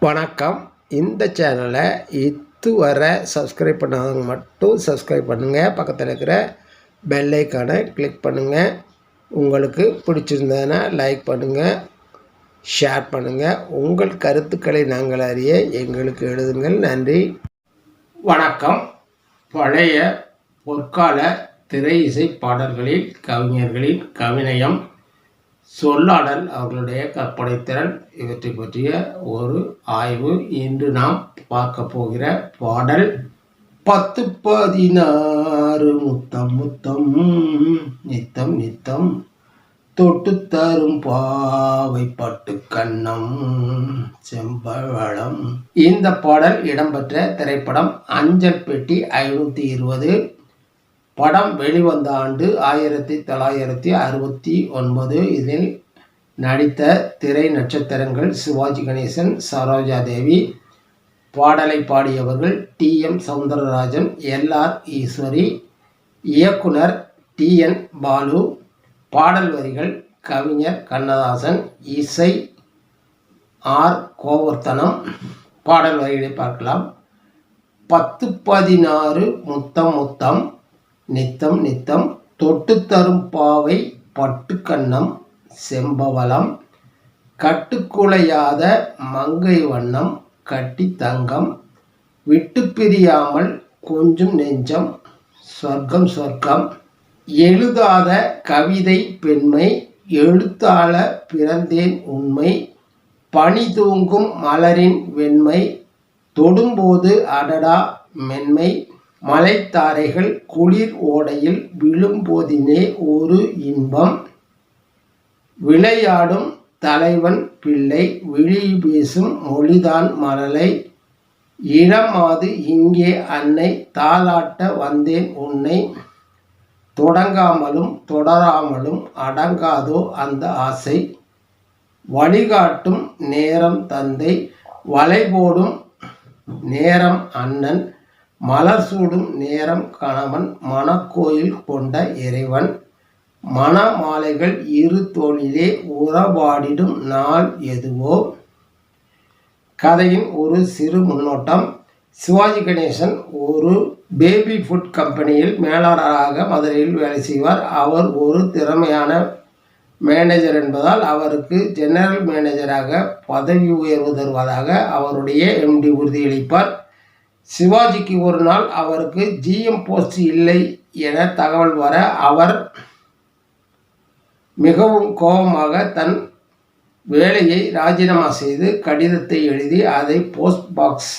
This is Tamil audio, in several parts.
வணக்கம். இந்த சேனலை இதுவரை சப்ஸ்கிரைப் பண்ணாதவங்க மட்டும் சப்ஸ்கிரைப் பண்ணுங்கள். பக்கத்தில் இருக்கிற பெல் ஐக்கானை கிளிக் பண்ணுங்கள். உங்களுக்கு பிடிச்சிருந்ததுன்னா லைக் பண்ணுங்கள், ஷேர் பண்ணுங்கள். உங்கள் கருத்துக்களை நாங்கள் அறிய எங்களுக்கு எழுதுங்கள். நன்றி. வணக்கம். பழைய பொற்கால திரை இசை பாடல்களில் கவிஞர்களின் கவிநயம், சொல்லாடல், அவர்களுடைய கற்பனைத்திறன் இவற்றை பற்றிய ஒரு ஆய்வு. இன்று நாம் பார்க்க போகிற பாடல் 10-16 முத்தம் முத்தம் நித்தம் நித்தம் தொட்டு தரும் பாவை பட்டு கண்ணம் செம்பவளம். இந்த பாடல் இடம்பெற்ற திரைப்படம் அஞ்சல் பெட்டி 520. படம் வெளிவந்த ஆண்டு 1969. இதில் நடித்த திரை நட்சத்திரங்கள் சிவாஜி கணேசன், சரோஜா தேவி. பாடலை பாடியவர்கள் TM சௌந்தரராஜன், LR ஈஸ்வரி. இயக்குனர் TN பாலு. பாடல் வரிகள் கவிஞர் கண்ணதாசன், இசை R கோவர்த்தனம். பாடல் வரிகளை பார்க்கலாம். 10-16 முத்தம் முத்தம் நித்தம் நித்தம் தொட்டு தரும் பாவை பட்டு கண்ணம் செம்பவளம், கட்டுக்குலையாத மங்கை வண்ணம் கட்டி தங்கம், விட்டு பிரியாமல் கொஞ்சம் நெஞ்சம் சொர்க்கம் சொர்க்கம், எழுதாத கவிதை பெண்மை எழுத்தாள பிறந்தேன் உண்மை, பனி தூங்கும் மலரின் வெண்மை தொடும்போது அடடா மென்மை, மலைத்தாரைகள் குளிர் ஓடையில் விழும்போதினே ஒரு இன்பம், விளையாடும் தலைவன் பிள்ளை விழி பேசும் மொழிதான் மழலை, இளமாது இங்கே அன்னை தாலாட்ட வந்தேன் உன்னை, தொடங்காமலும் தொடராமலும் அடங்காதோ அந்த ஆசை, வழிகாட்டும் நேரம் தந்தை வளைபோடும் நேரம் அண்ணன், மலர் சூடும் நேரம் கணவன் மணக்கோயில் கொண்ட இறைவன், மணமாலைகள் இரு தோளிலே உறவாடிடும் நாள் எதுவோ. கதையின் ஒரு சிறு முன்னோட்டம். சிவாஜி கணேசன் ஒரு பேபி ஃபுட் கம்பெனியில் மேலாளராக மதுரையில் வேலை செய்வார். அவர் ஒரு திறமையான மேனேஜர் என்பதால் அவருக்கு ஜெனரல் மேனேஜராக பதவி உயர்வு தருவதாக அவருடைய MD உறுதியளிப்பார். சிவாஜிக்கு ஒரு நாள் அவருக்கு GM போஸ்ட் இல்லை என தகவல் வர அவர் மிகவும் கோபமாக தன் வேலையை ராஜினாமா செய்து கடிதத்தை எழுதி அதை போஸ்ட் பாக்ஸ்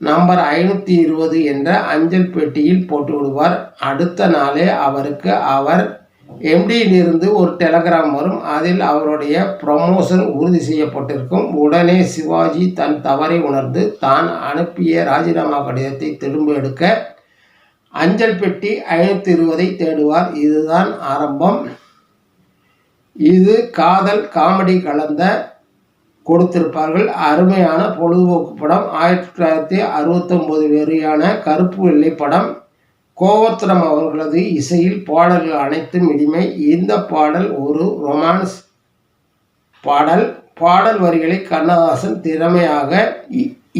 நம்பர் 520 என்ற அஞ்சல் பெட்டியில் போட்டு விடுவார். அடுத்த நாளே அவருக்கு அவர் MDயிலிருந்து ஒரு டெலகிராம் வரும். அதில் அவருடைய ப்ரமோஷன் உறுதி செய்யப்பட்டிருக்கும். உடனே சிவாஜி தன் தவறை உணர்ந்து தான் அனுப்பிய ராஜினாமா கடிதத்தை திரும்ப எடுக்க அஞ்சல் பெட்டி 520 தேடுவார். இதுதான் ஆரம்பம். இது காதல் காமெடி கலந்த கொடுத்திருப்பார்கள். அருமையான பொழுதுபோக்கு படம். 1969 வெளியான கருப்பு வெள்ளை படம். கோவர்த்தனம் அவர்களது இசையில் பாடல்கள் அனைத்தும் இனிமை. இந்த பாடல் ஒரு ரொமான்ஸ் பாடல். பாடல் வரிகளை கண்ணதாசன் திறமையாக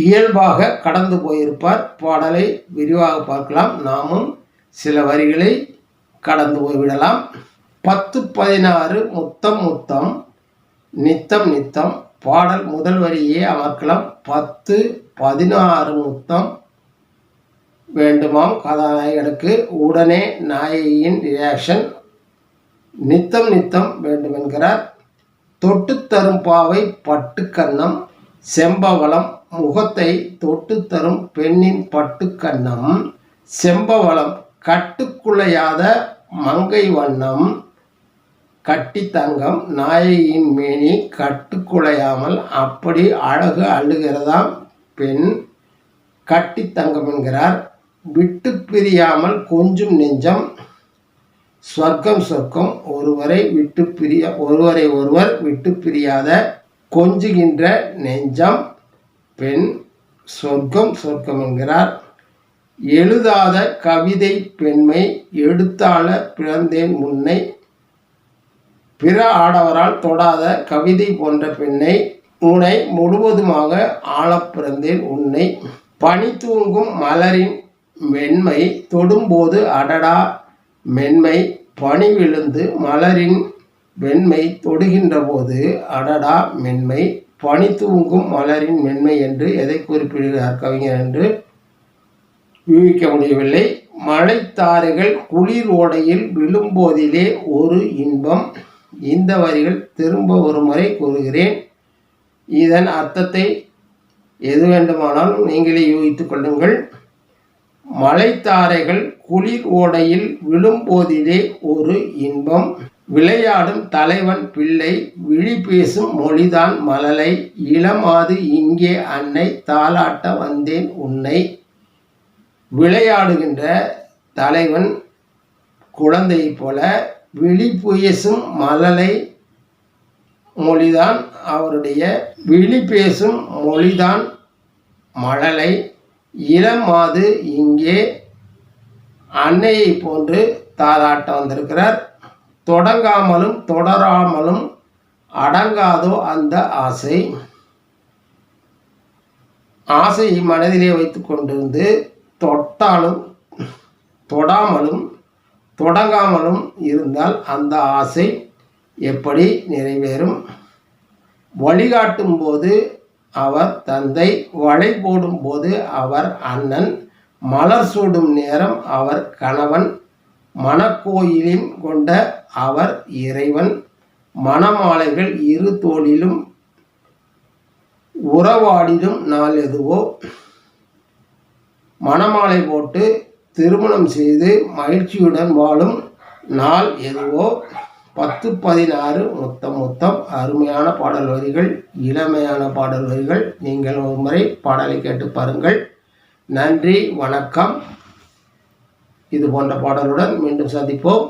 இயல்பாக கடந்து போயிருப்பார். பாடலை விரிவாக பார்க்கலாம். நாமும் சில வரிகளை கடந்து போய்விடலாம். 10-16 முத்தம் முத்தம் நித்தம் நித்தம். பாடல் முதல் வரியே அமர்க்கலாம். 10-16 முத்தம் வேண்டுமாம் கதாநாயகனுக்கு. உடனே நாயகியின் ரியாக்ஷன். நித்தம் நித்தம் வேண்டுமென்கிறார். தொட்டு தரும் பாவை பட்டு கண்ணம் செம்பவளம், முகத்தை தொட்டு தரும் பெண்ணின் பட்டு கண்ணம் செம்பவளம், கட்டுக்குலையாத மங்கை வண்ணம் கட்டி தங்கம், நாயகியின் மேனி கட்டுக்குலையாமல் அப்படி அழகு அள்ளுகிறதாம் பெண் கட்டி தங்கம் என்கிறார். விட்டு பிரியாமல் கொஞ்சம் நெஞ்சம் சொர்க்கம் சொர்க்கம், ஒருவரை ஒருவர் விட்டு பிரியாத கொஞ்சுகின்ற நெஞ்சம் பெண் சொர்க்கம் சொர்க்கம் என்கிறார். எழுதாத கவிதை பெண்மை எழுத்தாள பிறந்தேன் முன்னை, பிற ஆடவரால் தொடாத கவிதை போன்ற பெண்ணை உன்னை முழுவதுமாக ஆளப் பிறந்தேன் உன்னை பனி தூங்கும் மலரின் வெண்மை தொடும்போது அடடா மென்மை பனி விழுந்து மலரின் வெண்மை தொடுகின்ற போது அடடா மென்மை பனி தூங்கும் மலரின் மென்மை என்று எதை குறிப்பிடுகிறார் கவிஞர் என்று விவரிக்க முடியவில்லை. மழைத்தாரைகள் குளிர் ஓடையில் விழும்போதிலே ஒரு இன்பம். இந்த வரிகள் திரும்ப ஒரு முறை கூறுகிறேன். இதன் அர்த்தத்தை எது வேண்டுமானாலும் நீங்களே யூகித்துக் கொள்ளுங்கள். மழைத்தாரைகள் குளிர் ஓடையில் விழும்போதிலே ஒரு இன்பம். விளையாடும் தலைவன் பிள்ளை விழி பேசும் மொழிதான் மழலை இளமாது இங்கே அன்னை தாலாட்ட வந்தேன் உன்னை. விளையாடுகின்ற தலைவன் குழந்தையைப் போல விழி பேசும் மழலை மொழிதான் அவருடைய விழி பேசும் மொழிதான் மழலை இளமாது இங்கே அன்னையை போன்று தாலாட்ட வந்திருக்கிறார். தொடங்காமலும் தொடராமலும் அடங்காதோ அந்த ஆசை. ஆசையை மனதிலே வைத்து கொண்டிருந்து தொட்டாலும் தொடாமலும் தொடங்காமலும் இருந்தால் அந்த ஆசை எப்படி நிறைவேறும்? வழிகாட்டும் போது அவர் தந்தை, வளை போடும் போது அவர் அண்ணன், மலர் சூடும் நேரம் அவர் கணவன், மணக்கோயிலின் கொண்ட அவர் இறைவன், மணமாலைகள் இரு தோளிலும் உறவாடிடும் நாள் எதுவோ, மணமாலை போட்டு திருமணம் செய்து மகிழ்ச்சியுடன் வாழும் நாள் எதுவோ. 10-16 மொத்தம் அருமையான பாடல் வரிகள், இளமையான பாடல் வரிகள். நீங்கள் ஒரு முறை பாடலை கேட்டு பாருங்கள். நன்றி, வணக்கம். இது போன்ற பாடலுடன் மீண்டும் சந்திப்போம்.